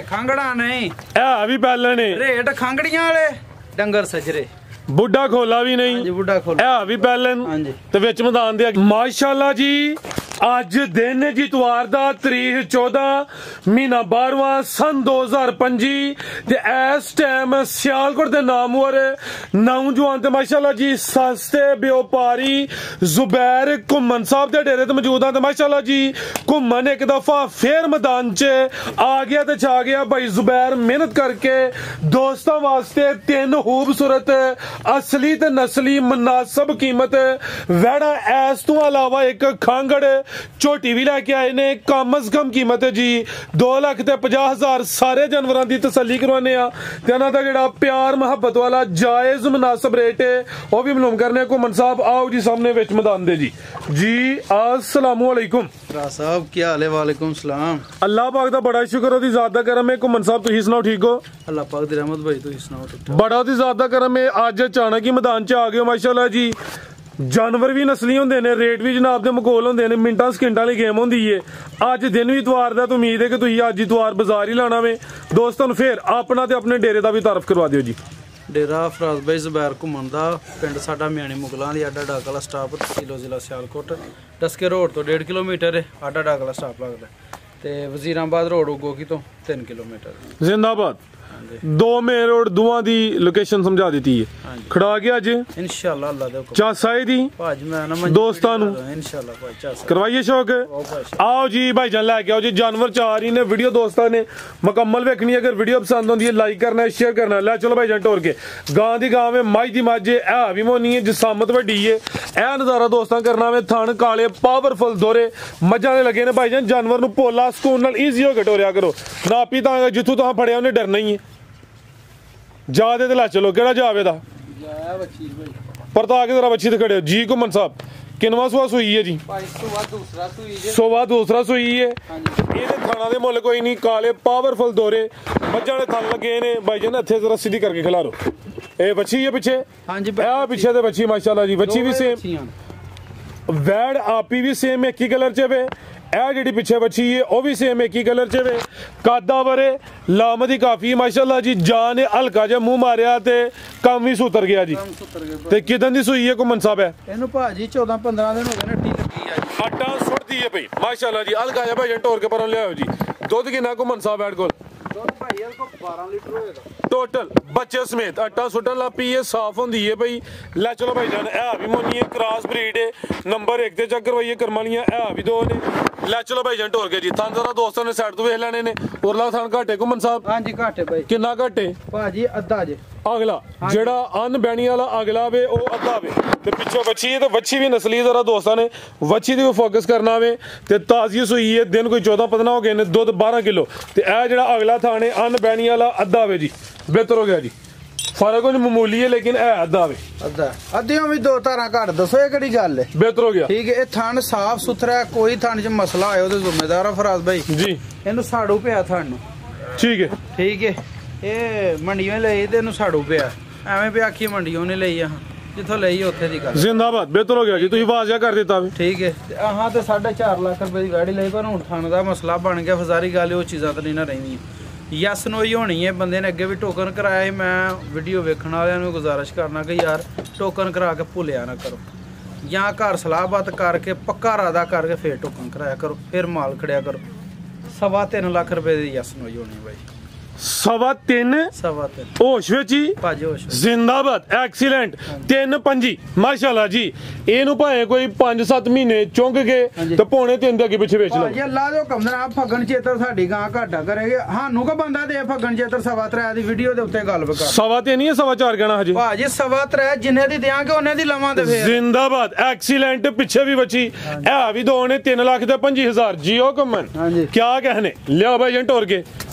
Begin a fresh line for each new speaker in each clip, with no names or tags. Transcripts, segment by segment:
खांगड़ा नहीं
भी पहले ने
रेट खांगड़ियां वाले डंगर सजरे
बुढ़ा खोला भी नहीं
बुढ़ा खोला
भी पहले ते विच मैदान दे माशाल्लाह जी अज दिन जी इतवार दा तारीख 14 महीना 12वां सन 2025 ते इस टाइम सियालकोट दे नामवर नौजवान ते माशाल्लाह जी सस्ते व्यापारी जुबैर घुम्मन साहब दे डेरे ते मौजूद हैं। माशाल्लाह जी घुम्मन एक दफा फिर मैदान च आ गया ते छा गया भाई जुबैर मेहनत करके दोस्तों वास्ते 3 खूबसूरत असली ते नस्ली मुनासिब कीमत वैड़ा ऐस तो अलावा एक खांगड़ झोटी भी लैके आए ने कम अज कम कीमत है जी 2,50,000 सारे जानवरों की तसल्ली करवाने जो प्यार मुहब्बत वाला जायज मुनासिब रेट है वह भी मालूम करने घुम्मन साहब आओ जी सामने विच मैदान दे जी अस्सलामु अलैकुम
साहब क्या हाल है। वालेकुम सलाम।
अल्लाह पाक दा बड़ा शुक्र ओदी ज़ात दा करम है। घुम्मन साहब तुसीं सुनाओ ठीक हो?
अल्लाह पाक दी रहमत भाई तुसीं सुनाओ ठीक ठाक?
बड़ा ओदी ज़ात दा करम है। अज अचानक ही मैदान च आ गए माशाल्लाह जी जानवर भी नस्ली होंदे ने रेट भी जनाब दे मुकोल होंदे ने मिंटां सकिंटां वाली गेम होंदी है। अज दिन भी इतवार दा तो उम्मीद है कि तुसीं अज इतवार बाजार ही लाना वे। दोस्तों फिर अपना ते अपने डेरे दा भी तारफ करवा दिओ जी।
डेरा फराज भाई जुबैर घुम्मन दा पिंड साडा म्याणी मुगलां दी आडा डाकला स्टाप तहसील जिला सियालकोट डस्के रोड तो 1.5 किलोमीटर है आडा डाकला स्टाप लगदा ते वजीराबाद रोड उगोकी तो 3 किलोमीटर
जिंदाबाद। 2 मेन रोड दुआ दी लोकेशन समझा दी है। खड़ा गया अज
इंशाअल्लाह अल्लाह दे हुक्म
चासाई दी दोस्तां नु
इंशाअल्लाह भाई चासा
करवाइए शौक। आओ जी भाई जान लैके आओ जी जानवर चार ही ने वीडियो दोस्तां ने मुकम्मल वेखनी है। अगर वीडियो पसंद होंदी है लाइक करना है शेयर करना है। लै चलो भाई जान टोर के गां दी गां में मज दी मज है भी मोनी है जिसामत वड्डी है ए नजारा दोस्तां करना में थन काले पावरफुल दोरे मजा ने लगे ने भाई जान जानवर नु पोला सुकून नाल ईजी हो के टोरिया करो ना पी तां जिथों तुहां फड़िया उन्हें डरना ही है जा दे लै चलो केड़ा जावे दा परता के जरा बच्ची ते खड़े जी। घुम्मन साहब किनवा सुआ सुई है जी? सुआ दूसरा सुई है। ये थाना दे मुल कोई नहीं काले पावरफुल दोरे मज्जा ने थन लगे ने भाई जान इत्थे जरा सीधी करके खिलारो। ए बच्ची है पिछे पिछे ते बच्ची माशाल्लाह जी बच्ची भी सेम वैड आपी भी सेम एक ही कलर च वे जी पिछे बच्ची है वह भी सेम एक ही कलर च वे कादा वरे लामदी काफी माशाल्लाह जी जान हल्का जा मुंह मारिया ते कम भी सुतर गया जी। ते किदन दी सुई है घुम्मन साहब है
इनु भाजी 14-15 दिन हो गए ने टी लगी है जी
आटा सुटदी है भाई माशाल्लाह जी हल्का जा भाई टोर के पर ले आओ जी। दूध कितना घुम्मन साहब बैठ कोल?
भाई को 12 लीटर होएगा
टोटल बच्चे समेत आटा सुटन ला पी साफ होंदी है भाई। लै चलो भाई जान है भी मोनी है क्रॉस ब्रीड है नंबर 1 ते चेक करवाइए करमालियां है भी 2 ने। लै चलो भाई जान टोर के जी थान जरा दोस्तों ने साइड तो वेख लेने ने उरला थान घाटे घुम्मन साहब?
हां जी घाटे भाई।
कितना घाटे
भाजी अद्धा जे
अगला जेड़ा अन बैणी वाला अगला वे ओ अद्धा वे ते पिछे बच्ची है तो बच्ची भी नस्ली जरा दोस्तां ने बच्ची दी फोकस करना वे ते ताजी सुई है दिन कोई 14-15 हो गए ने दूध 12 किलो ते ए जेड़ा अगला थाने अन बैणी वाला अद्धा वे जी बेहतर हो गया जी। फर्क कुछ मामूली है लेकिन है अद्धा वे
अद्धा अद्धियों भी 2 धारा घट दसो ये केड़ी गल है
बेहतर हो गया
ठीक है। थान साफ सुथरा है कोई थान च मसला आए ओदे जिम्मेदार फराज भाई
जी
इनु साड़ू पिया थान नु ठीक है ये मंडियों ਲਈ ਤੇ ਇਹਨੂੰ ਸਾੜੂ ਪਿਆ ਐਵੇਂ ਵੀ ਆਖੀ ਮੰਡੀਆਂ ਨੇ ਲਈ ਆ ਜਿੱਥੋਂ ਲਈ ਉੱਥੇ ਦੀ ਗੱਲ
ਜ਼ਿੰਦਾਬਾਦ ਬਿਹਤਰ ਹੋ ਗਿਆ ਜੀ ਤੁਸੀਂ ਵਾਜ਼ਿਆ ਕਰ ਦਿੱਤਾ ਵੀ
ਠੀਕ ਹੈ। ਆਹਾਂ ਤੇ 4.5 ਲੱਖ ਰੁਪਏ ਦੀ ਗਾੜੀ ਲਈ ਪਰ ਹੁਣ ਥਾਣੇ ਦਾ ਮਸਲਾ ਬਣ ਗਿਆ ਫਜ਼ਾਰੀ ਗੱਲ ਉਹ ਚੀਜ਼ਾਂ ਤਾਂ ਨਹੀਂ ਨਾ ਰਹਿੰਦੀਆਂ ਯਸ ਨੋਈ ਹੋਣੀ ਹੈ। ਬੰਦੇ ਨੇ ਅੱਗੇ ਵੀ ਟੋਕਨ ਕਰਾਇਆ ਮੈਂ ਵੀਡੀਓ ਵੇਖਣ ਵਾਲਿਆਂ ਨੂੰ ਗੁਜ਼ਾਰਿਸ਼ ਕਰਨਾ ਕਿ ਯਾਰ ਟੋਕਨ ਕਰਾ ਕੇ ਭੁੱਲਿਆ ਨਾ ਕਰੋ ਜਾਂ ਘਰ ਸਲਾਹਬਾਤ ਕਰਕੇ ਪੱਕਾ ਇਰਾਦਾ ਕਰਕੇ ਫੇਰ ਟੋਕਨ ਕਰਾਇਆ ਕਰੋ ਫਿਰ ਮਾਲ ਖੜਿਆ ਕਰੋ। 3.5 ਲੱਖ ਰੁਪਏ ਦੀ ਯਸ ਨੋਈ ਹੋਣੀ ਬਾਈ
3.5 होश विच जिंदाबाद एक्सीलेंट 3-5 माशाल्लाह जी ਇਹਨੂੰ ਭਾਵੇਂ ਕੋਈ 5-7 ਮਹੀਨੇ ਚੁੰਗ ਕੇ ਤੇ ਪੌਣੇ 3 ਦੇ ਅੱਗੇ ਪਿੱਛੇ ਵੇਚ ਲਓ ਜੀ। ਅੱਲਾਹ ਦੇ ਹੁਕਮ ਨਾਲ ਫੱਗਣ ਚੇਤਰ ਸਾਡੀ ਗਾਂ ਘਾਟਾ ਕਰੇਗੇ ਸਾਨੂੰ ਕੋ ਬੰਦਾ ਦੇ ਫੱਗਣ ਚੇਤਰ 3.5 ਦੀ ਵੀਡੀਓ ਦੇ ਉੱਤੇ ਗੱਲ ਕਰ 3.5 ਨਹੀਂ 4.5 ਕਹਿਣਾ ਹਜੇ ਭਾਜੀ 3.5 ਜਿੰਨੇ ਦੀ ਦਿਆਂਗੇ ਉਹਨੇ ਦੀ ਲਵਾਂ ਤੇ ਫੇਰ जिंदाबाद एक्सीलेंट पिछे भी बची है भी 2 ने 3 लाख ते 25,000 जियो घुम्मन क्या कहने लिया भाई जन टोर के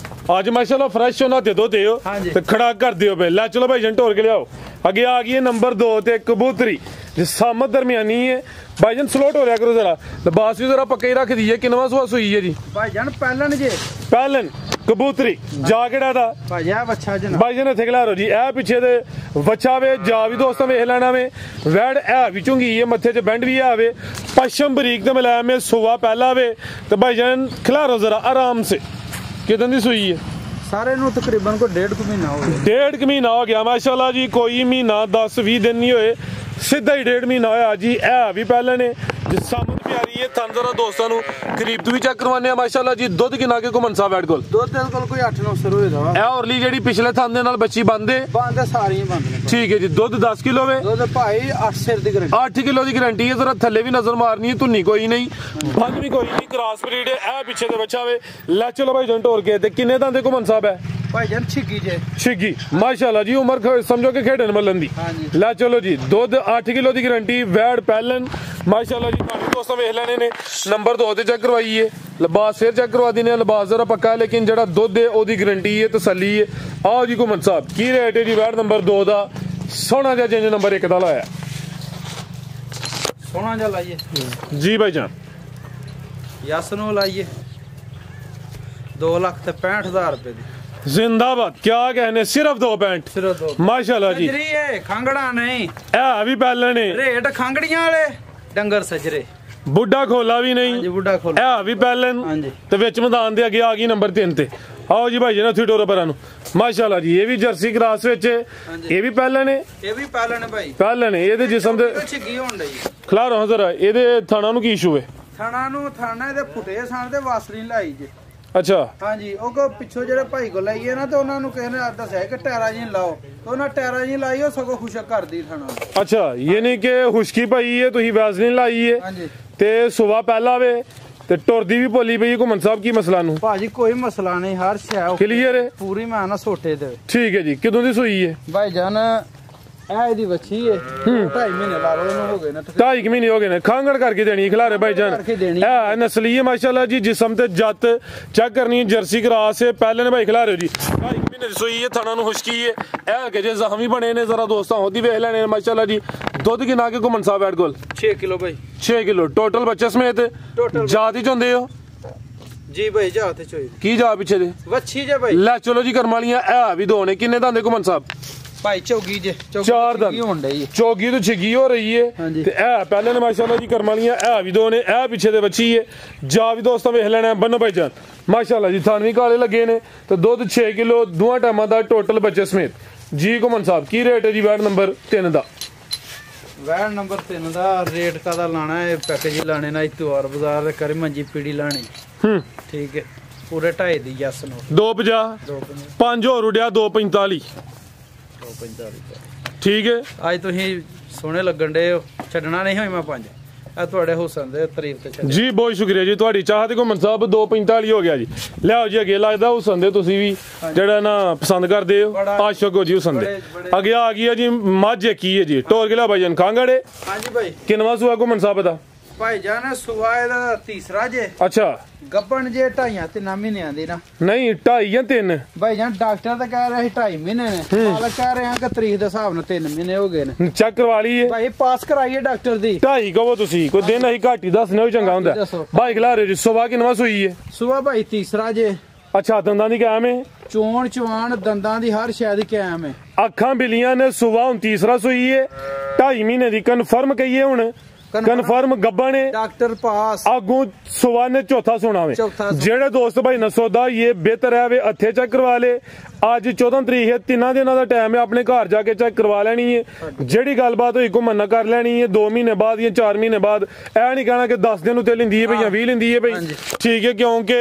आज माशाल्लाह फ्रेश होना दे दो ते खड़ा कर दियो पे लै चलो भाई जन टोर के लियाओ। अगे आ गई है नंबर 2 ते कबूतरी जिसामत दरमियानी है भाईजान स्लोट हो रहा करो जरा लिबास भी जरा पक्का ही रख दी है। किनवा सुआ सुई है जी भाईजान? पहलन जे पहलन कबूतरी जा केड़ा दा भाईजान इत्थे खलारो जी ए पिछे दे बच्चा वे जा भी दोस्तों वेख लेना वे वैड है भी चुंगी है मत्थे च बेंड भी है वे पश्चिम बरीक ते मुलायम में सुआ पहला वे तो भाईजान खलारो जरा आराम से कितन दी सुई है?
सारे ਨੂੰ तकरीबन को 1.5 महीना हो गया।
1.5 महीना हो गया माशाल्लाह जी, कोई महीना 10-20 दिन नहीं होए, सीधा ही 1.5 महीना होया जी। है भी पहले ने समझ प्यारी है थन जरा दोस्तों ਨੂੰ करीब तो भी चेक करवाने हैं माशाल्लाह जी। दुध किना के घुमन साहब बैठ कोल
दुध ਦੇ ਕੋਲ ਕੋਈ 8-9 ਸਰ ਹੋਏਗਾ।
ਇਹ ਔਰਲੀ ਜਿਹੜੀ ਪਿਛਲੇ ਥਨ ਦੇ ਨਾਲ ਬੱਚੀ ਬੰਦੇ
ਸਾਰੀਆਂ ਬੰਦ ਨੇ।
ਠੀਕ ਹੈ ਜੀ। ਦੁੱਧ 10 ਕਿਲੋ ਵੇ,
ਦੁੱਧ ਭਾਈ 8 ਸਿਰ ਦੀ ਗਰੰਟੀ,
8 ਕਿਲੋ ਦੀ ਗਾਰੰਟੀ ਹੈ। ਜ਼ਰਾ ਥੱਲੇ ਵੀ ਨਜ਼ਰ ਮਾਰਨੀ ਹੈ, ਧੁੰਨੀ ਕੋਈ ਨਹੀਂ, ਬੰਦ ਵੀ ਕੋਈ ਨਹੀਂ, ਕ੍ਰਾਸ ਬਰੀਡ ਹੈ। ਇਹ ਪਿੱਛੇ ਦੇ ਬੱਚਾ ਵੇ। ਲੈ ਚਲੋ ਭਾਈ ਜਨ ਢੋਰ ਕੇ ਤੇ ਕਿੰਨੇ ਦੰਦ ਦੇ ਘੁਮਨ ਸਾਹਿਬ ਹੈ
ਭਾਈ ਜਾਨ? ਛਿੱਗੀ ਜੇ
ਛਿੱਗੀ ਮਾਸ਼ਾਅੱਲਾ ਜੀ, ਉਮਰ ਸਮਝੋ ਕਿ ਖੇਡਣ ਮੱਲਣ ਦੀ। ਲੈ ਚਲੋ ਜੀ, ਦੁੱਧ 8 ਕਿਲੋ ਦੀ ਗਾਰੰਟੀ, ਵੈੜ ਪਹਿਲਨ ਮਾਸ਼ਾਅੱਲਾ ਜੀ। ਤੁਹਾਨੂੰ ਦੋਸਤੋਂ ਵੇਖ ਲੈਣੇ ਨੇ, ਨੰਬਰ 2 ਤੇ ਚੈੱਕ ਕਰਵਾਈਏ, ਲਿਬਾਸ ਫਿਰ ਚੈੱਕ ਕਰਵਾ ਦਿੰਦੇ ਆ। ਲਿਬਾਸ ਜ਼ਰਾ ਪੱਕਾ ਹੈ, ਲੇਕਿਨ ਜਿਹੜਾ ਦੁੱਧ ਹੈ ਉਹਦੀ ਗਾਰੰਟੀ ਹੈ, ਤਸੱਲੀ ਹੈ। ਆਓ ਜੀ ਘੁਮਨ ਸਾਹਿਬ, ਕੀ ਰੇਟ ਹੈ ਜੀ ਵੈੜ ਨੰਬਰ 2 ਦਾ? ਸੋਹਣਾ ਜਿਹਾ ਚੇਂਜ ਨੰਬਰ 1 ਦਾ ਲਾਇਆ,
ਸੋਹਣਾ ਜਿਹਾ ਲਾਈਏ
ਜੀ ਭਾਈ ਜਾਨ।
ਯਸ ਨੂੰ ਲਾਈਏ 2,65,000 रुपए ਦੀ।
जिंदाबाद, क्या कहने, सिर्फ 2.65
ਸਿਰਫ 2
माशाल्लाह जी।
ਸਜਰੀ ਹੈ, ਖੰਗੜਾ ਨਹੀਂ।
ਇਹ ਵੀ ਪਹਿਲੇ ਨੇ
ਰੇਟ ਖੰਗੜੀਆਂ ਵਾਲੇ, ਡੰਗਰ ਸਜਰੇ,
ਬੁੱਢਾ ਖੋਲਾ ਵੀ ਨਹੀਂ।
ਹਾਂਜੀ ਬੁੱਢਾ ਖੋਲ।
ਇਹ ਵੀ ਪਹਿਲੇ
ਹਾਂਜੀ
ਤੇ ਵਿੱਚ ਮੈਦਾਨ ਦੇ ਅੱਗੇ ਆ ਗਈ ਨੰਬਰ 3 ਤੇ। ਆਓ ਜੀ ਭਾਈ ਜੀ ਨਾ ਥੀਟੋਰ ਪਰਾਂ ਨੂੰ ਮਾਸ਼ਾਅੱਲਾ ਜੀ। ਇਹ ਵੀ ਜਰਸੀ ਕ੍ਰਾਸ ਵਿੱਚ, ਇਹ ਵੀ ਪਹਿਲੇ ਨੇ,
ਇਹ ਵੀ ਪਾਲਣ ਹੈ ਭਾਈ,
ਪਹਿਲੇ ਨੇ। ਇਹਦੇ ਜਿਸਮ ਦੇ
ਛਿੱਗੀ ਹੋਣ ਲਈ
ਖਲਾਰੋ ਜ਼ਰਾ, ਇਹਦੇ ਥਾਣਾ ਨੂੰ ਕੀ ਇਸ਼ੂ ਹੈ?
ਥਾਣਾ ਇਹਦੇ ਫੁੱਟੇ ਸਾਂ ਤੇ ਵਾਸਲੀਨ ਲਾਈ ਜੇ।
ਅੱਛਾ
ਹਾਂਜੀ, ਉਹ ਕੋ ਪਿੱਛੋਂ ਜਿਹੜੇ ਭਾਈ ਕੋ ਲਾਈਏ ਨਾ, ਤੇ ਉਹਨਾਂ ਨੂੰ ਕਿਸੇ ਨੇ ਦੱਸਿਆ ਕਿ ਟੈਰਾ ਜੀ ਲਾਓ, ਤੇ ਉਹਨਾਂ ਟੈਰਾ ਜੀ ਲਾਈ, ਉਹ ਸਗੋਂ ਖੁਸ਼ਕ ਕਰਦੀ ਥਾਣਾ।
ਅੱਛਾ, ਯਾਨੀ ਕਿ ਹੁਸ਼ਕੀ ਪਈ ਹੈ, ਤੁਸੀਂ ਵੈਸਲੀਨ ਲਾਈ ਹੈ
ਹਾਂਜੀ,
ਤੇ ਸੁਬਾ ਪਹਿਲਾ ਵੇ ਤੇ ਟੁਰਦੀ ਵੀ ਭੋਲੀ ਪਈ। ਘੁਮਨ ਸਾਹਿਬ ਕੀ ਮਸਲਾ ਨੂੰ?
ਭਾਜੀ ਕੋਈ ਮਸਲਾ ਨਹੀਂ, ਹਰ ਸ਼ੈ
ਕਲੀਅਰ ਹੈ
ਪੂਰੀ। ਮੈਂ ਨਾ ਸੋਟੇ ਦੇ
ਠੀਕ ਹੈ ਜੀ। ਕਿਦੋਂ ਦੀ ਸੂਈ ਹੈ
ਭਾਈ ਜਾਨ? ਇਹ ਇਹਦੀ ਵੱਛੀ ਹੈ, 2.5 ਮਹੀਨੇ ਲਾ ਲਓ ਇਹਨੂੰ, ਹੋ ਗਏ ਨਾ
2.5 ਮਹੀਨੇ ਹੋ ਗਏ ਨੇ। ਖਾਂਗੜ ਕਰਕੇ ਦੇਣੀ ਖਿਲਾਰੇ ਭਾਈ ਜਾਨ। ਇਹ ਨਸਲੀ ਹੈ ਮਾਸ਼ਾਅੱਲਾ ਜੀ, ਜਿਸਮ ਤੇ ਜੱਤ ਚੈੱਕ ਕਰਨੀ ਹੈ, ਜਰਸੀ ਕ੍ਰਾਸ ਹੈ, ਪਹਿਲੇ ਨੇ ਭਾਈ ਖਿਲਾਰੇ ਜੀ। 2.5 ਮਹੀਨੇ ਦੀ ਸੂਈ ਹੈ, ਥਣਾ ਨੂੰ ਖੁਸ਼ਕੀ ਹੈ। ਇਹ ਕਿ ਜੇ ਜ਼ਖਮੀ ਬਣੇ ਨੇ, ਜ਼ਰਾ ਦੋਸਤਾਂ ਉਹਦੀ ਵੇਖ ਲੈਣੇ ਮਾਸ਼ਾਅੱਲਾ ਜੀ। ਦੁੱਧ ਕਿੰਨਾ ਕੇ ਘੁਮਨ ਸਾਹਿਬ ਐਡ ਕੋਲ?
6 ਕਿਲੋ ਭਾਈ।
6 ਕਿਲੋ ਟੋਟਲ ਬੱਚੇ ਸਮੇਤ ਜਾਤ ਹੀ ਚੁੰਦੇ ਹੋ
ਜੀ ਭਾਈ? ਜਾ ਤੇ ਚੋਈ
ਕੀ ਜਾ ਪਿੱਛੇ ਦੇ
ਵੱਛੀ ਜੇ ਭਾਈ।
ਲੈ ਚਲੋ ਜੀ ਕਰਮ ਵਾਲੀਆਂ ਇਹ ਵੀ ਦੋ ਨੇ। ਕਿੰਨੇ ਦੰਦੇ ਘੁਮਨ ਸਾਹਿਬ?
ਭਾਈ ਚੌਗੀ ਜੇ,
4 ਦੰਦ
ਹੋਣ ਡਈ,
ਚੌਗੀ ਤੋਂ ਛਿੱਗੀ ਹੋ ਰਹੀ ਹੈ। ਤੇ ਇਹ ਪਹਿਲੇ ਨੇ ਮਾਸ਼ਾਅੱਲਾ ਜੀ ਕਰਮ ਵਾਲੀਆਂ, ਇਹ ਵੀ ਦੋ ਨੇ। ਇਹ ਪਿੱਛੇ ਦੇ ਬੱਚੀ ਹੈ। ਜਾ ਵੀ ਦੋਸਤਾਂ ਵੇਖ ਲੈਣਾ ਬੰਨੋ ਭਾਈ ਜਾਨ ਮਾਸ਼ਾਅੱਲਾ ਜੀ। ਥਣ ਵੀ ਕਾਲੇ ਲੱਗੇ ਨੇ ਤੇ ਦੁੱਧ 6 ਕਿਲੋ ਦੋਹਾਂ ਟਾਈਮਾਂ ਦਾ ਟੋਟਲ ਬੱਚੇ ਸਮੇਤ ਜੀ। ਘੁਮਨ ਸਾਹਿਬ ਕੀ ਰੇਟ ਹੈ ਜੀ ਵੈੜ ਨੰਬਰ 3 ਦਾ?
ਵੈੜ ਨੰਬਰ 3 ਦਾ ਰੇਟ ਕਾਦਾ ਲਾਣਾ ਹੈ? ਪੈਕੇਜ ਲਾਣੇ ਨਾ, ਇਤਵਾਰ ਬਾਜ਼ਾਰ ਦੇ ਕਰੀ ਮੰਜੀ ਪੀੜੀ ਲਾਣੀ। ਠੀਕ ਹੈ, ਪੂਰੇ 2.5 ਦੀ ਯਸ ਨੂੰ
250 5 ਹੋਰ ਉਡਿਆ 245 ਠੀਕ ਹੈ।
ਅੱਜ ਤੁਸੀਂ ਸੋਹਣੇ ਲੱਗਣ ਦੇ ਹੋ, ਛੱਡਣਾ ਨਹੀਂ ਹੋਈ ਮੈਂ 5 ਆ ਤੁਹਾਡੇ ਹੁਸਨ ਦੇ ਤਾਰੀਫ ਤੇ ਛੱਡ
ਜੀ। ਬਹੁਤ ਸ਼ੁਕਰੀਆ ਜੀ ਤੁਹਾਡੀ ਚਾਹਤ। ਘੁਮਨ ਸਾਹਿਬ 245 ਹੋ ਗਿਆ ਜੀ। ਲਿਆਓ ਜੀ ਅੱਗੇ। ਲੱਗਦਾ ਹੁਸਨ ਦੇ ਤੁਸੀਂ ਵੀ ਜਿਹੜਾ ਨਾ ਪਸੰਦ ਕਰਦੇ ਹੋ, ਆਸ਼ਕ ਹੋ ਜੀ ਹੁਸਨ ਦੇ। ਅੱਗੇ ਆ ਗਈ ਹੈ ਜੀ ਮੱਝ ਕੀ ਹੈ ਜੀ? ਟੋਰ ਕਿਲਾ ਭਾਈ ਜਾਨ ਖਾਂਗੜੇ।
ਹਾਂਜੀ ਭਾਈ।
ਕਿੰਨਵਾਂ ਸੂਆ ਘੁਮਨ ਸਾਹਿਬ ਦਾ?
ਭਾਈ ਜਾਨ ਸੁਆ ਇਹਦਾ ਤੀਸਰਾ ਜੇ।
ਅੱਛਾ,
ਗੱਬਣ ਜੇ 2.5-3 ਮਹੀਨਿਆਂ ਦੀ ਨਾ।
ਨਹੀਂ 2.5 ਜਾਂ 3
ਭਾਈ ਜਾਨ ਡਾਕਟਰ ਤਾਂ ਕਹਿ ਰਿਹਾ ਸੀ 2.5 ਮਹੀਨੇ ਨੇ, ਮਾਲਕ ਕਹਿ ਰਿਹਾ ਕਿ ਤਰੀਕ ਦੇ ਹਿਸਾਬ ਨਾਲ 3 ਮਹੀਨੇ ਹੋ ਗਏ ਨੇ।
ਚੈੱਕ ਕਰਵਾ ਲਈਏ
ਭਾਈ, ਪਾਸ ਕਰਾਈਏ ਡਾਕਟਰ ਦੀ।
2.5 ਕਹੋ ਤੁਸੀਂ, ਕੋਈ ਦਿਨ ਅਸੀਂ ਘੱਟ ਹੀ ਦੱਸਣਾ ਵੀ ਚੰਗਾ ਹੁੰਦਾ। ਭਾਈ ਖਿਲਾਰੇ ਜੀ ਸੁਬਾ ਕਿੰਨਵਾਂ ਸੂਈ ਹੈ?
ਸੁਆ ਭਾਈ ਤੀਸਰਾ ਜੇ।
ਅੱਛਾ, ਦੰਦਾਂ ਦੀ ਕਾਇਮ ਹੈ?
ਚੋਣ ਚਵਾਨ ਦੰਦਾਂ ਦੀ ਹਰ ਸ਼ੈ ਦੀ ਕਾਇਮ ਹੈ।
ਅੱਖਾਂ ਬਿਲੀਆਂ ਨੇ। ਸੁਬਾ ਹੁਣ ਤੀਸਰਾ ਸੂਈ ਹੈ, 2.5 ਮਹੀਨੇ ਦੀ ਕਨਫਰਮ ਕਹੀਏ ਹੁਣ? ਕਨਫਰਮ ਗੱਬਾ ਨੇ
डॉक्टर पास
आगू सुबह ने चौथा सोना में जेड़े दोस्त भाई न सौदा ये बेहतर है वे हथे चेक करवा ले। आज 14 तरीक है, 3 दिनों का टाइम है, अपने घर जाके चेक करवा लेनी है। जेड़ी गलबात हुई घूमना कर लेनी है 2 महीने बाद या 4 महीने बाद। ऐ नहीं कहना कि 10 दिन उत्ते लेंदी है भाई या 20 लेंदी है भाई, ठीक है, क्योंकि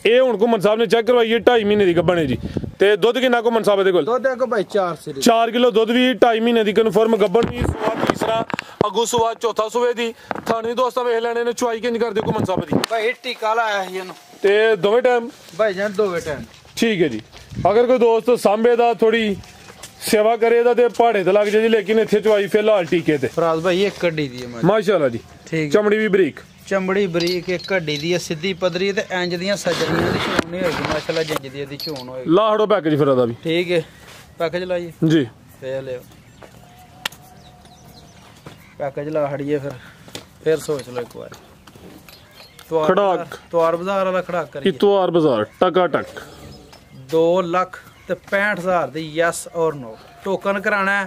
ये हुण घूमन साहब ने चेक करवाई है 2.5 महीने की गब्बन है जी। ते दुध किन्ना घूमन साहब दे कोल?
दुध है भाई
4 किलो दुध भी 2.5 महीने की कन्फर्म गब्बन भी। सुबह तीसरा अगू सुबह चौथा सुबह दी थाने दोस्त वेख लेने ने चुआई किंज कर दे घूमन साहब दी
भाई टीका लाया है ਇਹਨੂੰ
ते दोवें टाइम
भाई जान दोवें टाइम
ठीक है जी। अगर कोई दोस्त सांबे दा थोड़ी सेवा करे दा ते पहाड़े ते लग जाए जी, लेकिन इत्थे चुआई फिलहाल टीके ते
फराज भाई एक कड्डी दी है
माशाल्लाह जी।
ठीक,
चमड़ी भी बरीक,
चमड़ी बरीक, एक कड्डी दी है सीधी पदरी ते इंज दियां सजरियां दी चोण नहीं होगी माशाल्लाह, जिंज दी चोण होगी।
लाहड़ो पैकेज फिर दा भी
ठीक है, पैकेज लाइए
जी,
ले ले पैकेज ला हड़िए फिर सोच लो एक बार।
खड़ाक
त्वार बाजार वाला खड़ाक करिए।
इतवार बाजार टका टक
2,65,000 दी यस और नो। टोकन कराना है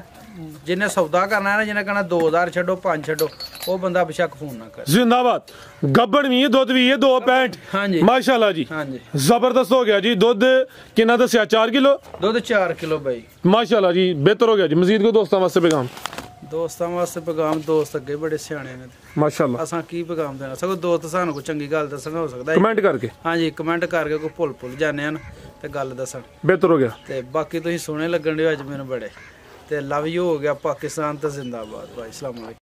ਜਿਹਨੇ ਸੌਦਾ ਕਰਨਾ ਹੈ ਨਾ, ਜਿਹਨੇ ਕਹਿਣਾ 2000 ਛੱਡੋ 5 ਛੱਡੋ, ਉਹ ਬੰਦਾ ਬੇਸ਼ੱਕ ਫੋਨ ਨਾ ਕਰੇ।
जिंदाबाद। गब्बड़ भी है, दुध भी है 2.65।
हाँ जी
माशाल्लाह जी,
हाँ जी
जबरदस्त हो गया जी। दुध कितना दसिया 4 किलो?
ਦੁੱਧ 4 ਕਿਲੋ ਬਾਈ।
माशाल्लाह जी, बेहतर हो गया जी। मजीद को दोस्तों वास्ते पैगाम?
ਦੋਸਤਾਂ ਵਾਸਤੇ ਪੈਗਾਮ, ਦੋਸਤ ਅੱਗੇ ਬੜੇ ਸਿਆਣੇ ਨੇ,
माशाल्लाह।
ਅਸਾਂ ਕੀ ਪੈਗਾਮ ਦੇਣਾ, ਸਗੋਂ ਦੋਸਤ ਸਾਨੂੰ ਕੋਈ ਚੰਗੀ ਗੱਲ ਦੱਸਣਾ ਹੋ ਸਕਦਾ।
कमेंट करके
ਹਾਂਜੀ ਕਮੈਂਟ ਕਰਕੇ ਕੋਈ ਭੁੱਲ ਜਾਂਦੇ ਹਨ ਤੇ ਗੱਲ ਦੱਸਣ।
बेहतर हो गया।
ਤੇ ਬਾਕੀ ਤੁਸੀਂ ਸੋਹਣੇ ਲੱਗਣ ਦੇ ਅੱਜ ਮੈਨੂੰ ਬੜੇ, ਤੇ ਲਵ ਯੂ ਹੋ ਗਿਆ ਪਾਕਿਸਤਾਨ ਤੇ ਜ਼ਿੰਦਾਬਾਦ ਭਾਈ। ਅਸਲਾਮ ਵਾਲੇਕੁਮ।